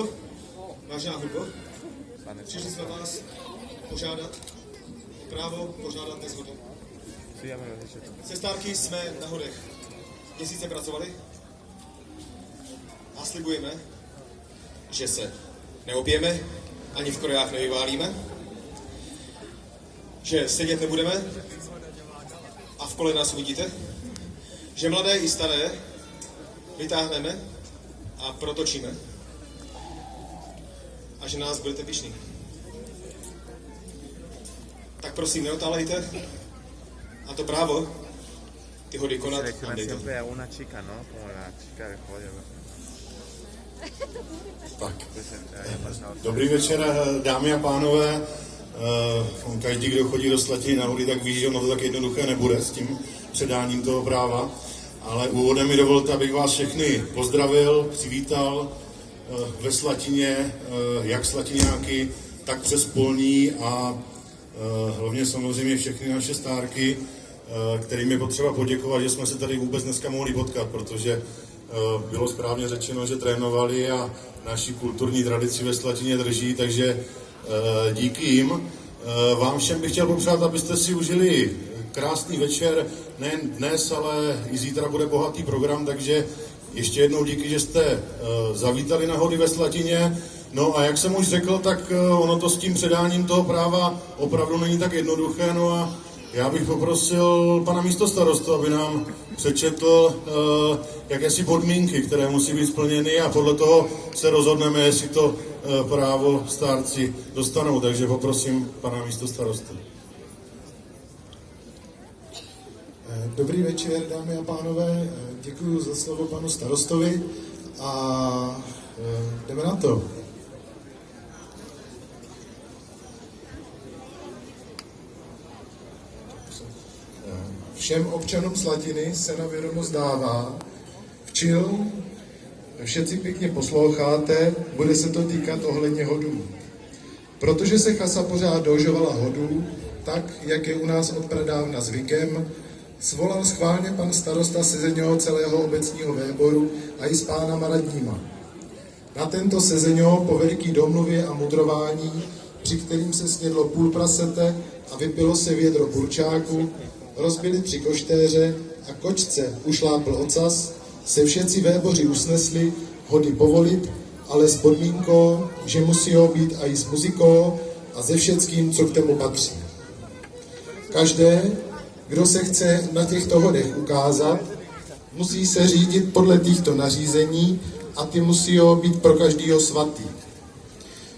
starosto, vážená hudbo, přišli jsme vás požádat o právo pořádat dnes hodu. Se stárky jsme na hodech měsíce pracovali a slibujeme, že se neopijeme, ani v Korejách nevyválíme, že sedět nebudeme a v kole nás uvidíte, že mladé i staré vytáhneme a protočíme a že nás budete pyšní. Tak prosím, neotálejte a to právo ty hody konat nám dejte. Tak. Dobrý večer, dámy a pánové. Každý, kdo chodí do Slatiny na hody, tak ví, že ono to tak jednoduché nebude s tím předáním toho práva. Ale úvodem mi dovolte, abych vás všechny pozdravil, přivítal ve Slatině, jak slatiňáky, tak přes Polní a hlavně samozřejmě všechny naše stárky, kterým je potřeba poděkovat, že jsme se tady vůbec dneska mohli potkat, protože bylo správně řečeno, že trénovali a naši kulturní tradici ve Slatině drží, takže díky jim. Vám všem bych chtěl popřát, abyste si užili krásný večer, nejen dnes, ale i zítra bude bohatý program, takže ještě jednou díky, že jste zavítali na hody ve Slatině. No a jak jsem už řekl, tak ono to s tím předáním toho práva opravdu není tak jednoduché, no a já bych poprosil pana místostarostu, aby nám přečetl jakési podmínky, které musí být splněny a podle toho se rozhodneme, jestli to právo stárci dostanou. Takže poprosím pana místostarostu. Dobrý večer, dámy a pánové. Děkuji za slovo panu starostovi a jdeme na to. Všem občanům Slatiny se na vědomost dává, včil, všetci pěkně posloucháte, bude se to týkat ohledně hodů. Protože se chasa pořád dožovala hodů, tak, jak je u nás od pradávna zvykem, svolal schválně pan starosta sezeňo celého obecního véboru a i s pánama radníma. Na tento sezeňo po veliký domluvě a mudrování, při kterým se snědlo půl prasete a vypilo se vědro burčáku, rozbili 3 koštéře a kočce ušlápl ocas, se všetci véboři usnesli hody povolit, ale s podmínkou, že musí být i s muzikou a ze všeckým, co k tomu patří. Každé, kdo se chce na těchto hodech ukázat, musí se řídit podle těchto nařízení a ty musí být pro každýho svatý.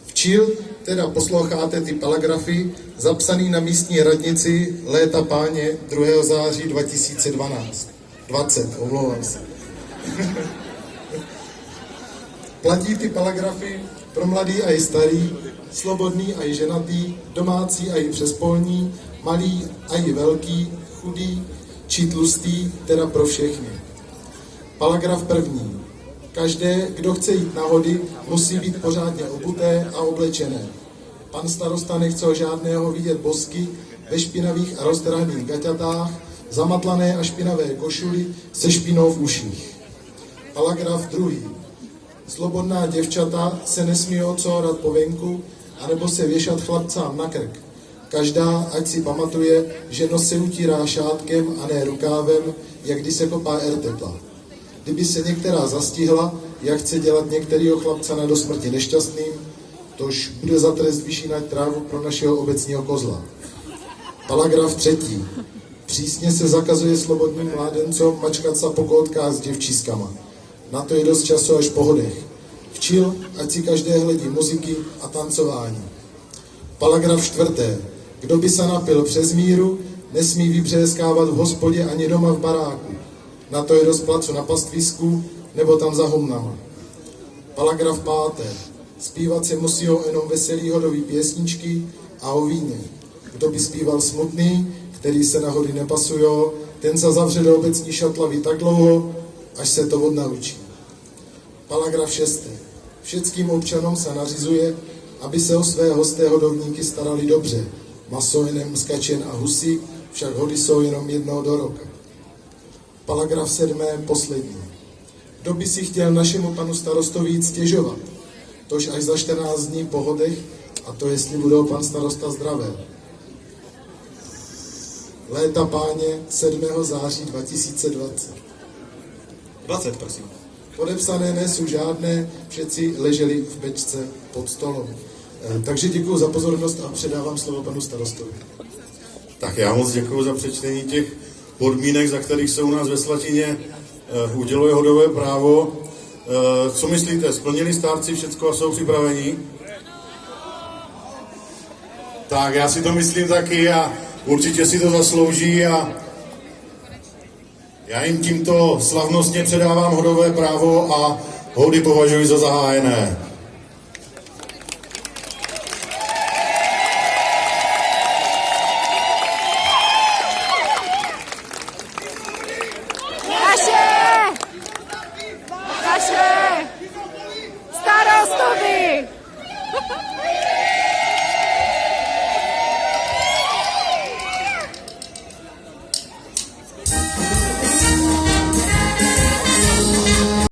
Včil teda posloucháte ty paragrafy zapsaný na místní radnici léta páně 2. září 2012. 20, omlouvám se. Platí ty paragrafy pro mladý a i starý, slobodný a i ženatý, domácí a i přespolní, malý a i velký, chudý či tlustý, teda pro všechny. Paragraf 1. Každé, kdo chce jít na hody, musí být pořádně obuté a oblečené. Pan starosta nechce žádného vidět bosky ve špinavých a roztrhaných gaťatách, zamatlané a špinavé košuli se špinou v uších. Paragraf 2. Slobodná děvčata se nesmí odsourat po venku, anebo se věšat chlapcám na krk. Každá, ať si pamatuje, že nos se utírá šátkem a ne rukávem, jak když se kopá ertepla. Kdyby se některá zastihla, jak chce dělat některýho chlapca na do smrti nešťastným, tož bude za trest vyšínat trávu pro našeho obecního kozla. Paragraf 3. Přísně se zakazuje slobodným mládencům mačkat se po koutkách s děvčískama. Na to je dost času až po hodech. Včil, ať si každé hledí muziky a tancování. Paragraf 4. Kdo by se napil přes míru, nesmí vybřéskávat v hospodě ani doma v baráku. Na to je dost placu na pastvisku nebo tam za humnama. Paragraf 5. Zpívat se musí jenom veselý hodový pěsničky a o víně. Kdo by zpíval smutný, který se na hody nepasujou, ten se zavře do obecní šatlavy tak dlouho, až se to odnaučí. Paragraf 6. Všetkým občanům se nařizuje, aby se o své hosté hodovníky starali dobře. Maso jenom z kačen a husí, však hody jsou jenom jednou do roka. Paragraf 7. poslední. Kdo by si chtěl našemu panu starostovi stěžovat? tož až za 14 dní po hodech, a to jestli budou pan starosta zdravé. Léta páně 7. září 2020. 20, prosím. Podepsané nejsou žádné, všetci leželi v bečce pod stolem. Takže děkuji za pozornost a předávám slovo panu starostovi. Tak já moc děkuji za přečtení těch podmínek, za kterých se u nás ve Slatině uděluje hodové právo. Co myslíte, splnili stárci všecko a jsou připraveni? Tak já si to myslím taky a určitě si to zaslouží a já jim tímto slavnostně předávám hodové právo a houdy považuji za zahájené.